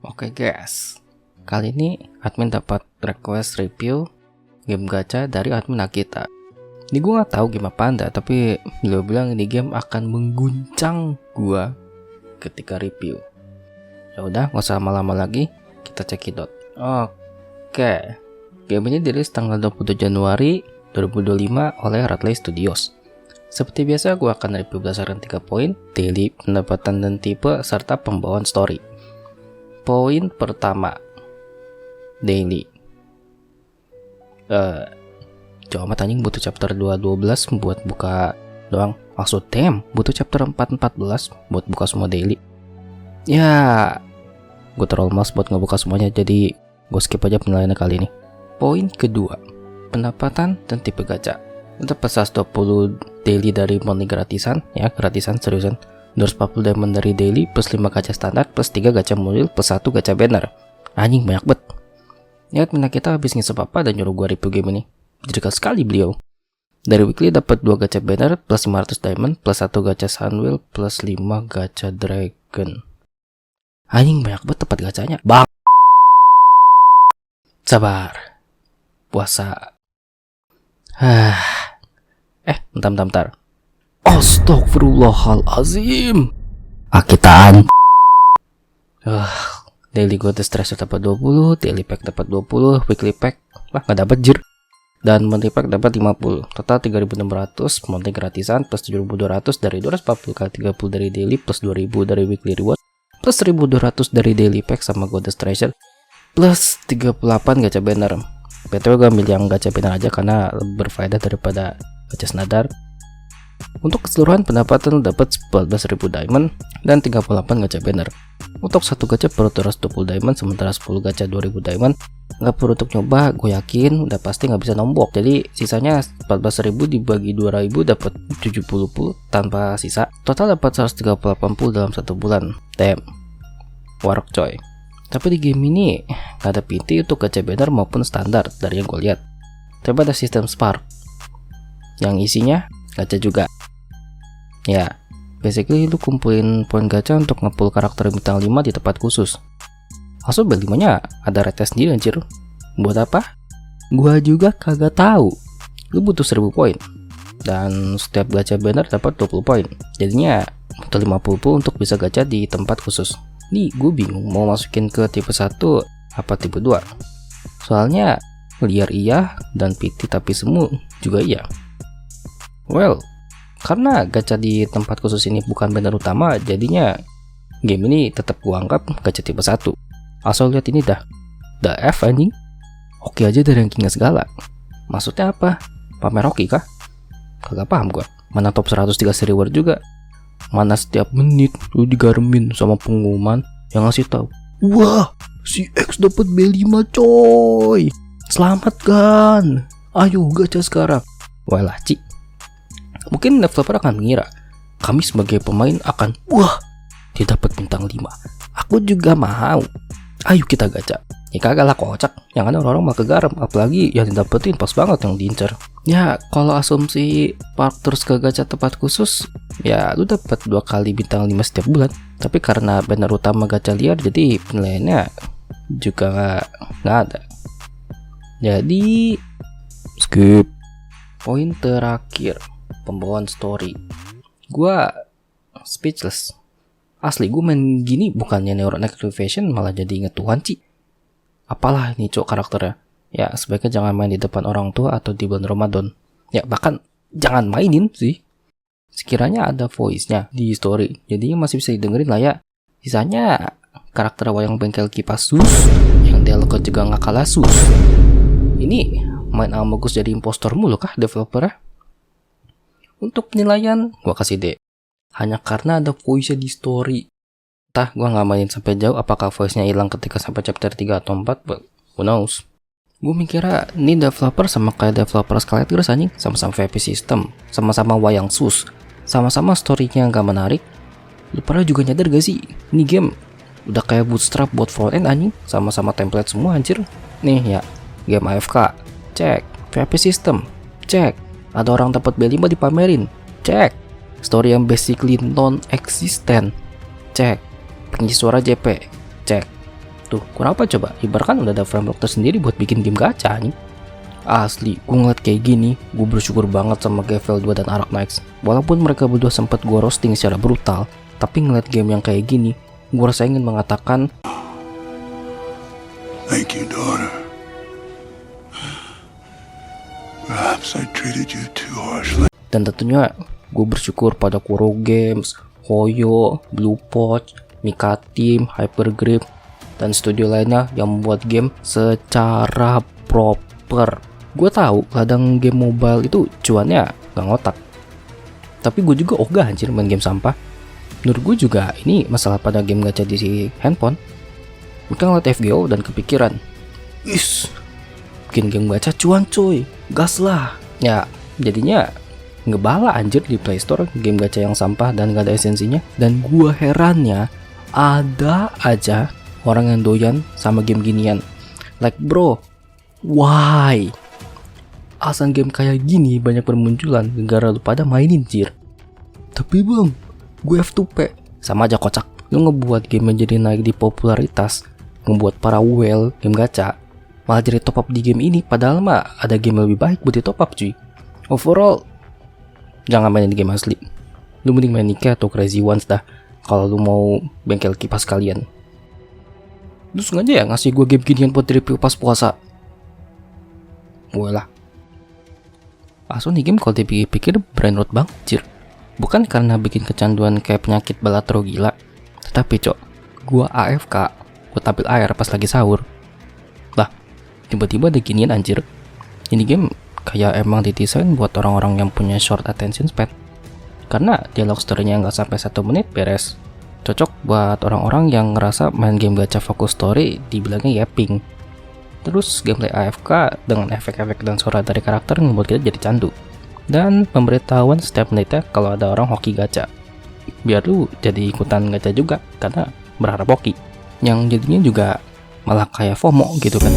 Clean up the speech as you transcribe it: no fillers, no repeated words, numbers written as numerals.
Oke guys, kali ini admin dapat request review game gacha dari admin Akita. Ini gue nggak tahu game apa anda, tapi beliau bilang ini game akan mengguncang gua ketika review. Ya udah, nggak usah lama-lama lagi, kita cekidot. Oke, game ini dirilis tanggal 20 Januari 2025 oleh Radley Studios. Seperti biasa, gue akan review berdasarkan 3 poin: daily, pendapatan dan tipe, serta pembawaan story. Poin pertama, daily. Coba anjing butuh chapter 2.12 buat buka doang. Maksud butuh chapter 4.14 buat buka semua daily. Ya, gue terlalu malas buat ngebuka semuanya, jadi gue skip aja penilaiannya kali ini. Poin kedua, pendapatan dan tipe gacha. Dapat 120 daily dari monthly gratisan, ya gratisan seriusan. 240 diamond dari daily, plus 5 gacha standar, plus 3 gacha mobil, plus 1 gacha banner. Anjing banyak bet. Ya admin kita habis ngisep apa dan nyuruh gua review game ini. Jadikan sekali beliau. Dari weekly dapat 2 gacha banner, plus 500 diamond, plus 1 gacha sunwheel, plus 5 gacha dragon. Anjing banyak bet tempat gacanya. Bang. Sabar. Puasa. Bentar. Astagfirullahalazim. Akitaan. Daily Goddess Treasure dapat 20, daily pack dapat 20, weekly pack nggak dapat jir. Dan monthly pack dapat 50. Total 3.600 monthly gratisan, plus 7.200 dari 240 kali 30 dari daily, plus 2.000 dari weekly reward, plus 1.200 dari daily pack sama Goddess Treasure, plus 38 gacha banner. BTW gue ambil yang gacha banner aja karena lebih berfaedah daripada gacha standar. Untuk keseluruhan pendapatan dapat 14.000 diamond dan 38 gacha banner. Untuk satu gacha perlu 220 diamond, sementara 10 gacha 2000 diamond. Nggak perlu untuk nyoba, gue yakin udah pasti nggak bisa nombok. Jadi sisanya 14.000 dibagi 2000 dapat 70 tanpa sisa. Total dapat 180 dalam 1 bulan. Warok coy. Tapi di game ini nggak ada pinti untuk gacha banner maupun standar dari yang gue lihat. Tapi ada sistem spark yang isinya gacha juga. Ya, basically lu kumpulin poin gacha untuk nge-pull karakter bintang 5 di tempat khusus. Maksud bel 5 nya ada rate sendiri anjir. Buat apa? Gua juga kagak tahu. Lu butuh 1000 poin. Dan setiap gacha banner dapat 20 poin. Jadinya butuh 50 untuk bisa gacha di tempat khusus. Nih gue bingung mau masukin ke tipe 1 apa tipe 2. Soalnya liar iya dan PT tapi semu juga iya. Well, karena gacha di tempat khusus ini bukan banner utama, jadinya game ini tetap gua anggap gacha tipe 1. Asal lihat ini dah F anjing. Oke aja dari rankingnya segala. Maksudnya apa? Pamer hoki kah? Kagak paham gua. Mana top 100 dikasih reward juga? Mana setiap menit lu digaremin sama pengumuman yang ngasih tahu, wah, si X dapat B5 coy. Selamat kan? Ayo gacha sekarang. Wah lah, Ci. Mungkin developer akan mengira kami sebagai pemain akan, wah, dia dapat bintang 5. Aku juga mau. Ayo kita gacha. Ya kagak lah kocak. Yang ada orang-orang malah kegaram. Apalagi yang didapetin pas banget yang diincer. Ya kalau asumsi park terus ke gacha tempat khusus, ya lu dapat 2 kali bintang 5 setiap bulan. Tapi karena banner utama gacha liar, jadi penilaiannya juga nggak ada. Jadi skip. Poin terakhir, pembawaan story. Gua speechless. Asli gue main gini bukannya neuron activation malah jadi inget Tuhan Ci. Apalah ini cok karakternya. Ya sebaiknya jangan main di depan orang tua atau di bulan Ramadan. Ya bahkan jangan mainin sih. Sekiranya ada voice-nya di story, jadi masih bisa didengerin lah ya. Sisanya karakter wayang bengkel kipas sus, yang dialog juga nggak kalah sus. Ini main Amogus jadi impostor mulu kah developernya? Untuk penilaian, gua kasih D. Hanya karena ada voice-nya di story. Entah gua nggak main sampai jauh, apakah voice-nya hilang ketika sampai chapter 3 atau 4, but who knows. Gue mikirnya ini developer sama kayak developer Scarlet Girls anjing, sama-sama VP system, sama-sama wayang sus, sama-sama story-nya nggak menarik. Lu pada juga nyadar gak sih? Ini game udah kayak bootstrap buat front end anjing, sama-sama template semua anjir. Nih ya, game AFK, cek. VP system, cek. Ada orang dapat B5 dipamerin, cek. Story yang basically non-existent, cek. Pengisi suara JP, cek. Tuh, kenapa coba? Ibaratkan udah ada framework tersendiri buat bikin game gacha nih. Asli, gue ngeliat kayak gini, gue bersyukur banget sama Gavel 2 dan Arak Knights. Walaupun mereka berdua sempat gue roasting secara brutal, tapi ngeliat game yang kayak gini, gue rasa ingin mengatakan, Thank you, daughter. Perhaps I treated you too harshly. dan tentunya gue bersyukur pada Kuro Games, Hoyo, Blue Poch, Mika Team, Hypergrip, dan studio lainnya yang membuat game secara proper. Gue tahu kadang game mobile itu cuannya gak ngotak, tapi gue juga ogah anjir main game sampah. Menurut gue juga ini masalah pada game gacha di handphone. Mereka ngeliat FGO dan kepikiran, bikin game gacha cuan cuy, gas lah. Ya jadinya ngebala anjir di Play Store game gacha yang sampah dan gak ada esensinya. Dan gue herannya ada aja orang yang doyan sama game ginian. Like bro, why? Alasan game kayak gini banyak bermunculan gara-gara lu pada mainin jir. Tapi bang, gue F2P sama aja kocak. Lu ngebuat game menjadi naik di popularitas, ngebuat para whale game gacha malah jadi top up di game ini, padahal mah ada game lebih baik buat di top up cuy. Overall, jangan mainin game asli. Lu mending main Nikke atau Crazy Ones dah kalau lu mau bengkel kipas kalian. Lu sengaja ya ngasih gue game ginian buat review pas puasa? Gue lah. Asal nih game kalau dipikir brain rot banget jir. Bukan karena bikin kecanduan kayak penyakit balatro gila, tetapi cok, gue AFK, gue tampil air pas lagi sahur. Lah, tiba-tiba ada ginian anjir. Ini game kayak emang didesain buat orang-orang yang punya short attention span. Karena dialog story-nya nggak sampai 1 menit beres. Cocok buat orang-orang yang ngerasa main game gacha fokus story dibilangnya yapping. Terus gameplay AFK dengan efek-efek dan suara dari karakter membuat kita jadi candu. Dan pemberitahuan setiap menitnya kalau ada orang hoki gacha. Biar lu jadi ikutan gacha juga karena berharap hoki. Yang jadinya juga malah kayak FOMO gitu kan.